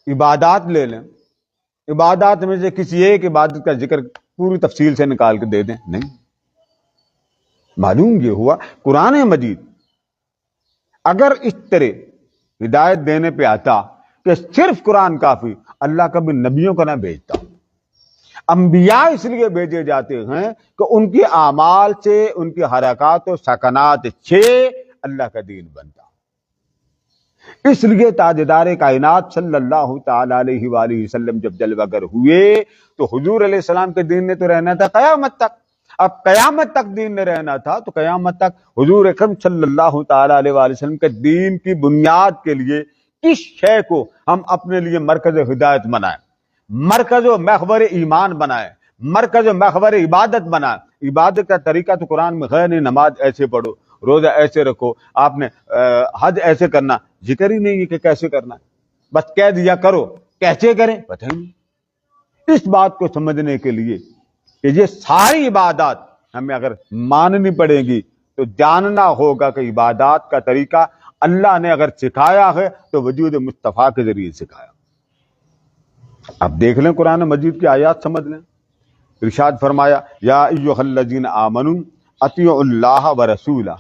عبادات لے لیں، عبادات میں سے کسی ایک عبادت کا ذکر پوری تفصیل سے نکال کے دے دیں، نہیں۔ معلوم یہ ہوا قرآن مجید اگر اس طرح ہدایت دینے پہ آتا کہ صرف قرآن کافی، اللہ کبھی نبیوں کو نہ بھیجتا۔ انبیاء اس لیے بھیجے جاتے ہیں کہ ان کے اعمال سے، ان کی حرکات و سکنات سے اللہ کا دین بنتا۔ اس لیے تاجدار کائنات صلی اللہ تعالی علیہ وآلہ وسلم جب جلوہ گر ہوئے تو حضور علیہ السلام کے دین نے تو رہنا تھا قیامت تک۔ اب قیامت تک دین نے رہنا تھا تو قیامت تک حضور اکرم صلی اللہ تعالی علیہ وآلہ وسلم کے دین کی بنیاد کے لیے اس شے کو ہم اپنے لیے مرکز ہدایت بنائیں، مرکز و محور ایمان بنائیں، مرکز و محور عبادت بنائیں۔ عبادت کا طریقہ تو قرآن میں ہے نہیں، نماز ایسے پڑھو، روزہ ایسے رکھو، آپ نے حج ایسے کرنا، ذکر ہی نہیں ہے کہ کیسے کرنا ہے، بس کہہ دیا کرو، کیسے کریں پتہ ہی نہیں۔ اس بات کو سمجھنے کے لیے کہ یہ ساری عبادات ہمیں اگر ماننی پڑے گی تو جاننا ہوگا کہ عبادات کا طریقہ اللہ نے اگر سکھایا ہے تو وجود مصطفیٰ کے ذریعے سکھایا۔ اب دیکھ لیں قرآن مجید کی آیات سمجھ لیں۔ ارشاد فرمایا یا ایھا الذین آمنوا اطیعوا اللہ ورسولہ،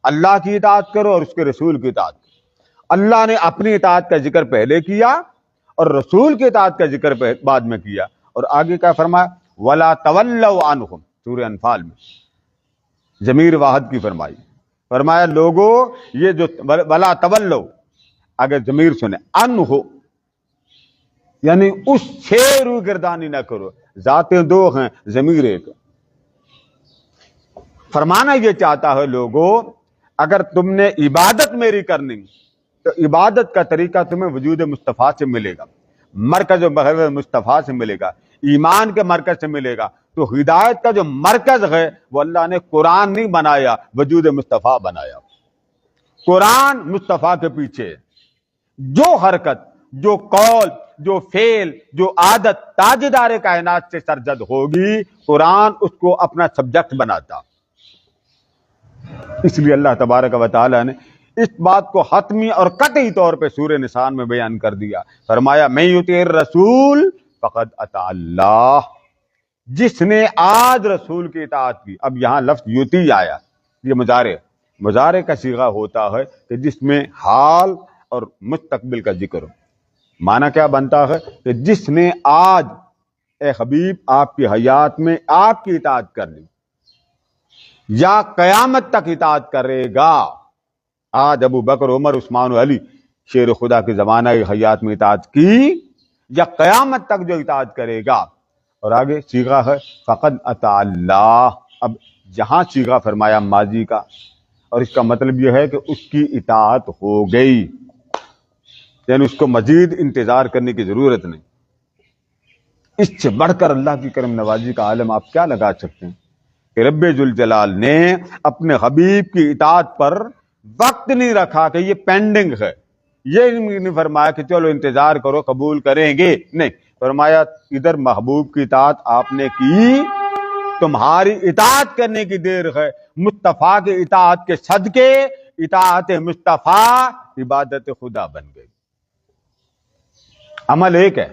اللہ کی اطاعت کرو اور اس کے رسول کی اطاعت کرو۔ اللہ نے اپنی اطاعت کا ذکر پہلے کیا اور رسول کی اطاعت کا ذکر بعد میں کیا، اور آگے کیا فرمایا وَلَا تَوَلَّوْا عَنْهُمْ، سورہ انفال میں ضمیر واحد کی فرمایا لوگوں یہ جو وَلَا تَوَلَّوْا، اگر ضمیر سنیں عنہ یعنی اس سے روگردانی نہ کرو، ذاتیں دو ہیں ضمیر ایک۔ فرمانا یہ چاہتا ہے لوگوں اگر تم نے عبادت میری کرنی تو عبادت کا طریقہ تمہیں وجود مصطفیٰ سے ملے گا، مرکز و محور مصطفیٰ سے ملے گا، ایمان کے مرکز سے ملے گا۔ تو ہدایت کا جو مرکز ہے وہ اللہ نے قرآن نہیں بنایا، وجود مصطفیٰ بنایا۔ قرآن مصطفیٰ کے پیچھے جو حرکت، جو قول، جو فعل، جو عادت تاجدار کائنات سے سرزد ہوگی قرآن اس کو اپنا سبجیکٹ بناتا۔ اس لیے اللہ تبارک و تعالی نے اس بات کو حتمی اور قطعی طور پہ سورہ نساء میں بیان کر دیا، فرمایا من یطیع الرسول فقد اطاع اللہ، جس نے آج رسول کی اطاعت کی۔ اب یہاں لفظ یطیع آیا، یہ مضارع کا صیغہ ہوتا ہے کہ جس میں حال اور مستقبل کا ذکر ہو۔ معنی کیا بنتا ہے کہ جس نے آج اے حبیب آپ کی حیات میں آپ کی اطاعت کر لی یا قیامت تک اطاعت کرے گا۔ آج ابو بکر، عمر، عثمان و علی شیر خدا کے زمانہ حیات میں اطاعت کی یا قیامت تک جو اطاعت کرے گا۔ اور آگے صیغہ ہے فقد اطاع اللہ۔ اب جہاں صیغہ فرمایا ماضی کا، اور اس کا مطلب یہ ہے کہ اس کی اطاعت ہو گئی، یعنی اس کو مزید انتظار کرنے کی ضرورت نہیں۔ اس سے بڑھ کر اللہ کی کرم نوازی کا عالم آپ کیا لگا سکتے ہیں کہ رب ذوالجلال نے اپنے حبیب کی اطاعت پر وقت نہیں رکھا کہ یہ پینڈنگ ہے، یہ نہیں فرمایا کہ چلو انتظار کرو قبول کریں گے، نہیں، فرمایا ادھر محبوب کی اطاعت آپ نے کی، تمہاری اطاعت کرنے کی دیر ہے۔ مصطفیٰ کی اطاعت کے صدقے اطاعت مصطفیٰ عبادت خدا بن گئی۔ عمل ایک ہے،